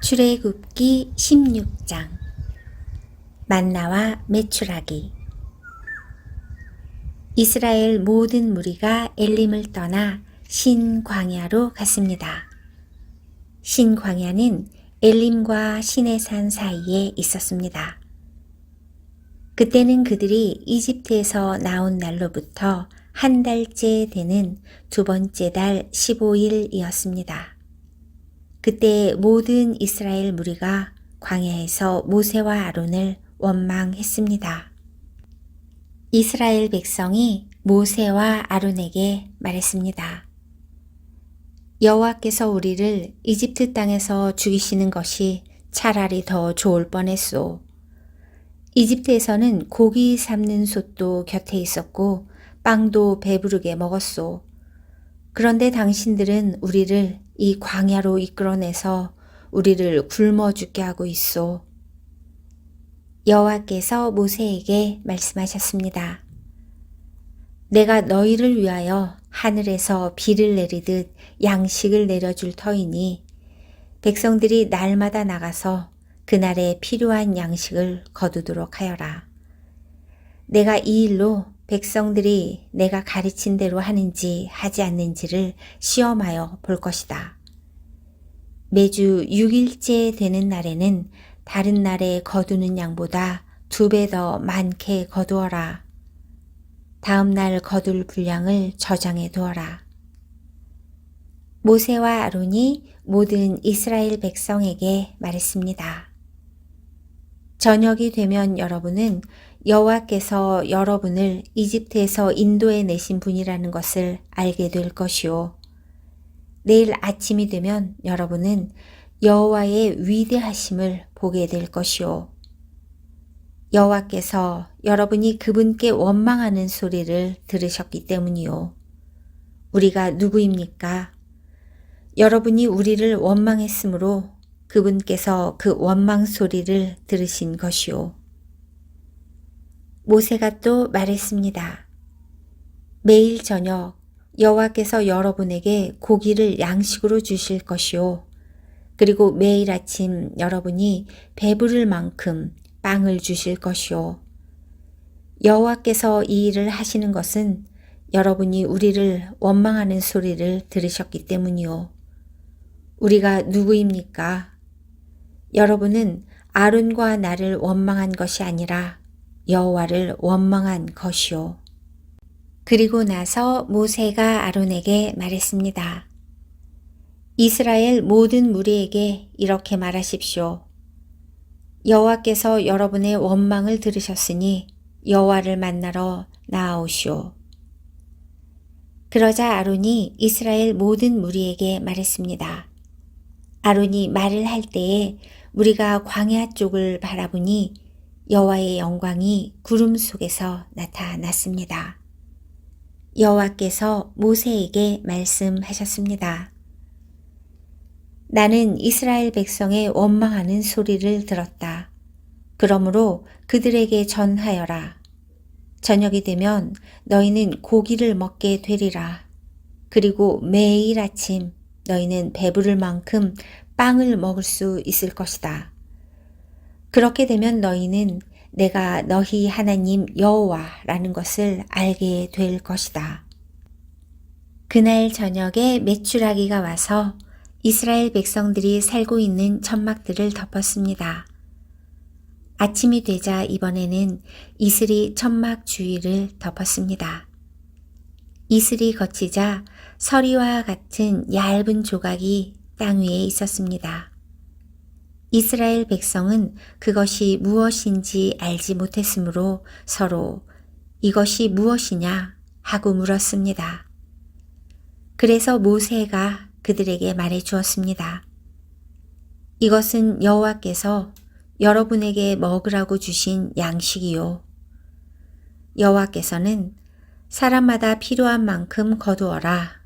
출애굽기 16장. 만나와 메추라기. 이스라엘 모든 무리가 엘림을 떠나 신 광야로 갔습니다. 신 광야는 엘림과 시내산 사이에 있었습니다. 그때는 그들이 이집트에서 나온 날로부터 한 달째 되는 두 번째 달 15일이었습니다. 그때 모든 이스라엘 무리가 광야에서 모세와 아론을 원망했습니다. 이스라엘 백성이 모세와 아론에게 말했습니다. 여호와께서 우리를 이집트 땅에서 죽이시는 것이 차라리 더 좋을 뻔했소. 이집트에서는 고기 삶는 솥도 곁에 있었고 빵도 배부르게 먹었소. 그런데 당신들은 우리를 이 광야로 이끌어내서 우리를 굶어 죽게 하고 있소. 여호와께서 모세에게 말씀하셨습니다. 내가 너희를 위하여 하늘에서 비를 내리듯 양식을 내려줄 터이니 백성들이 날마다 나가서 그날에 필요한 양식을 거두도록 하여라. 내가 이 일로 백성들이 내가 가르친 대로 하는지 하지 않는지를 시험하여 볼 것이다. 매주 6일째 되는 날에는 다른 날에 거두는 양보다 2배 더 많게 거두어라. 다음 날 거둘 분량을 저장해 두어라. 모세와 아론이 모든 이스라엘 백성에게 말했습니다. 저녁이 되면 여러분은 여호와께서 여러분을 이집트에서 인도해 내신 분이라는 것을 알게 될 것이요. 내일 아침이 되면 여러분은 여호와의 위대하심을 보게 될 것이요. 여호와께서 여러분이 그분께 원망하는 소리를 들으셨기 때문이요. 우리가 누구입니까? 여러분이 우리를 원망했으므로 그분께서 그 원망 소리를 들으신 것이요. 모세가 또 말했습니다. 매일 저녁 여호와께서 여러분에게 고기를 양식으로 주실 것이요. 그리고 매일 아침 여러분이 배부를 만큼 빵을 주실 것이요. 여호와께서 이 일을 하시는 것은 여러분이 우리를 원망하는 소리를 들으셨기 때문이요. 우리가 누구입니까? 여러분은 아론과 나를 원망한 것이 아니라 여호와를 원망한 것이요. 그리고 나서 모세가 아론에게 말했습니다. 이스라엘 모든 무리에게 이렇게 말하십시오. 여호와께서 여러분의 원망을 들으셨으니 여호와를 만나러 나아오시오. 그러자 아론이 이스라엘 모든 무리에게 말했습니다. 아론이 말을 할 때에 무리가 광야 쪽을 바라보니 여호와의 영광이 구름 속에서 나타났습니다. 여호와께서 모세에게 말씀하셨습니다. 나는 이스라엘 백성의 원망하는 소리를 들었다. 그러므로 그들에게 전하여라. 저녁이 되면 너희는 고기를 먹게 되리라. 그리고 매일 아침 너희는 배부를 만큼 빵을 먹을 수 있을 것이다. 그렇게 되면 너희는 내가 너희 하나님 여호와라는 것을 알게 될 것이다. 그날 저녁에 메추라기가 와서 이스라엘 백성들이 살고 있는 천막들을 덮었습니다. 아침이 되자 이번에는 이슬이 천막 주위를 덮었습니다. 이슬이 걷히자 서리와 같은 얇은 조각이 땅 위에 있었습니다. 이스라엘 백성은 그것이 무엇인지 알지 못했으므로 서로 이것이 무엇이냐 하고 물었습니다. 그래서 모세가 그들에게 말해 주었습니다. 이것은 여호와께서 여러분에게 먹으라고 주신 양식이요. 여호와께서는 사람마다 필요한 만큼 거두어라.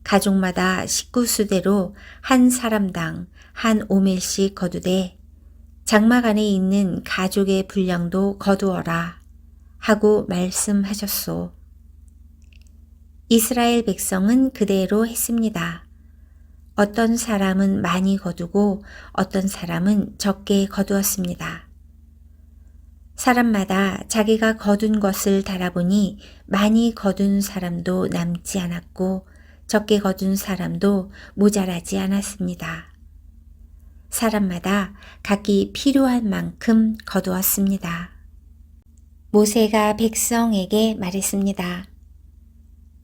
가족마다 식구 수대로 한 사람당 한 오멜씩 거두되 장막 안에 있는 가족의 분량도 거두어라 하고 말씀하셨소. 이스라엘 백성은 그대로 했습니다. 어떤 사람은 많이 거두고 어떤 사람은 적게 거두었습니다. 사람마다 자기가 거둔 것을 달아보니 많이 거둔 사람도 남지 않았고 적게 거둔 사람도 모자라지 않았습니다. 사람마다 각기 필요한 만큼 거두었습니다. 모세가 백성에게 말했습니다.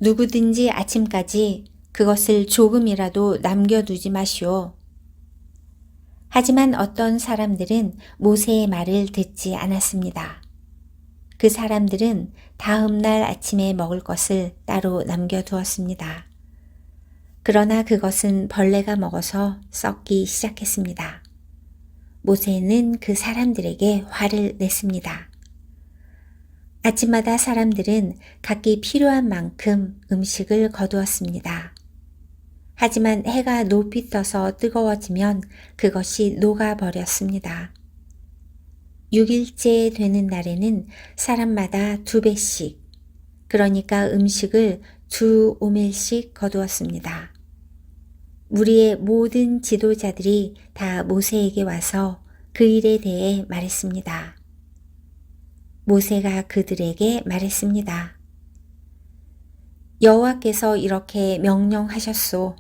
누구든지 아침까지 그것을 조금이라도 남겨두지 마시오. 하지만 어떤 사람들은 모세의 말을 듣지 않았습니다. 그 사람들은 다음 날 아침에 먹을 것을 따로 남겨두었습니다. 그러나 그것은 벌레가 먹어서 썩기 시작했습니다. 모세는 그 사람들에게 화를 냈습니다. 아침마다 사람들은 각기 필요한 만큼 음식을 거두었습니다. 하지만 해가 높이 떠서 뜨거워지면 그것이 녹아버렸습니다. 6일째 되는 날에는 사람마다 2배씩, 그러니까 음식을 2오멜씩 거두었습니다. 무리의 모든 지도자들이 다 모세에게 와서 그 일에 대해 말했습니다. 모세가 그들에게 말했습니다. 여호와께서 이렇게 명령하셨소.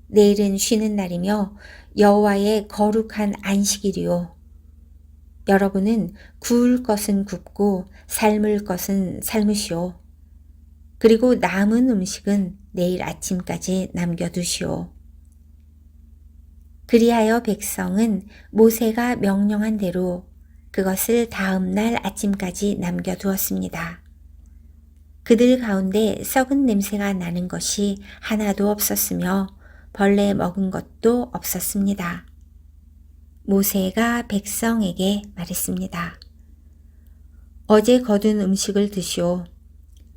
내일은 쉬는 날이며 여호와의 거룩한 안식일이요. 여러분은 구울 것은 굽고 삶을 것은 삶으시오. 그리고 남은 음식은 내일 아침까지 남겨두시오. 그리하여 백성은 모세가 명령한 대로 그것을 다음 날 아침까지 남겨두었습니다. 그들 가운데 썩은 냄새가 나는 것이 하나도 없었으며 벌레 먹은 것도 없었습니다. 모세가 백성에게 말했습니다. 어제 거둔 음식을 드시오.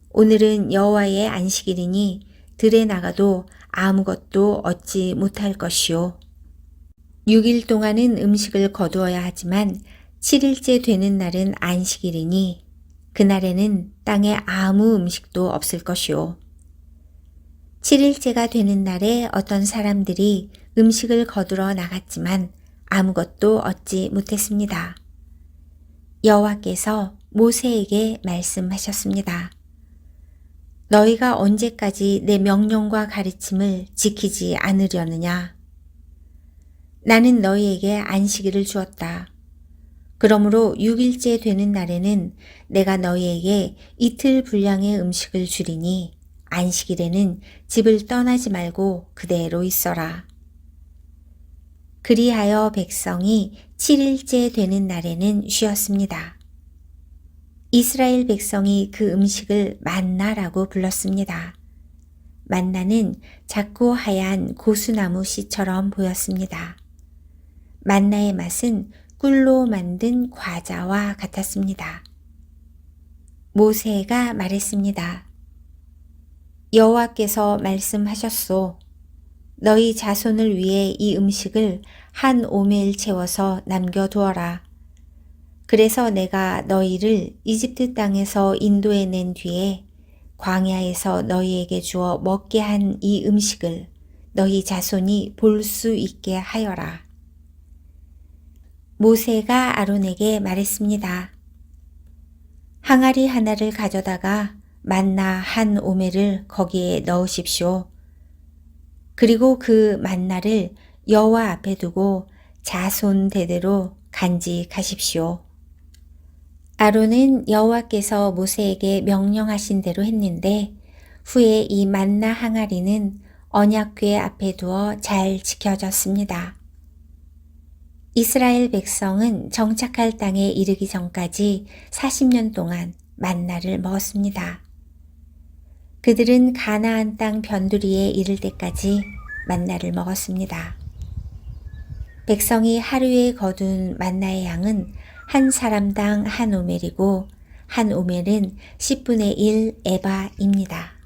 오늘은 여호와의 안식일이니 들에 나가도 아무것도 얻지 못할 것이오. 6일 동안은 음식을 거두어야 하지만 7일째 되는 날은 안식일이니 그날에는 땅에 아무 음식도 없을 것이오. 7일째가 되는 날에 어떤 사람들이 음식을 거두러 나갔지만 아무것도 얻지 못했습니다. 여호와께서 모세에게 말씀하셨습니다. 너희가 언제까지 내 명령과 가르침을 지키지 않으려느냐? 나는 너희에게 안식일을 주었다. 그러므로 6일째 되는 날에는 내가 너희에게 이틀 분량의 음식을 주리니 안식일에는 집을 떠나지 말고 그대로 있어라. 그리하여 백성이 7일째 되는 날에는 쉬었습니다. 이스라엘 백성이 그 음식을 만나라고 불렀습니다. 만나는 작고 하얀 고수나무 씨처럼 보였습니다. 만나의 맛은 꿀로 만든 과자와 같았습니다. 모세가 말했습니다. 여호와께서 말씀하셨소. 너희 자손을 위해 이 음식을 한 오멜 채워서 남겨두어라. 그래서 내가 너희를 이집트 땅에서 인도해낸 뒤에 광야에서 너희에게 주어 먹게 한 이 음식을 너희 자손이 볼 수 있게 하여라. 모세가 아론에게 말했습니다. 항아리 하나를 가져다가 만나 한 오멜을 거기에 넣으십시오. 그리고 그 만나를 여호와 앞에 두고 자손 대대로 간직하십시오. 아론은 여호와께서 모세에게 명령하신 대로 했는데 후에 이 만나 항아리는 언약궤 앞에 두어 잘 지켜졌습니다. 이스라엘 백성은 정착할 땅에 이르기 전까지 40년 동안 만나를 먹었습니다. 그들은 가나안 땅 변두리에 이를 때까지 만나를 먹었습니다. 백성이 하루에 거둔 만나의 양은 한 사람당 한 오멜이고 한 오멜은 10분의 1 에바입니다.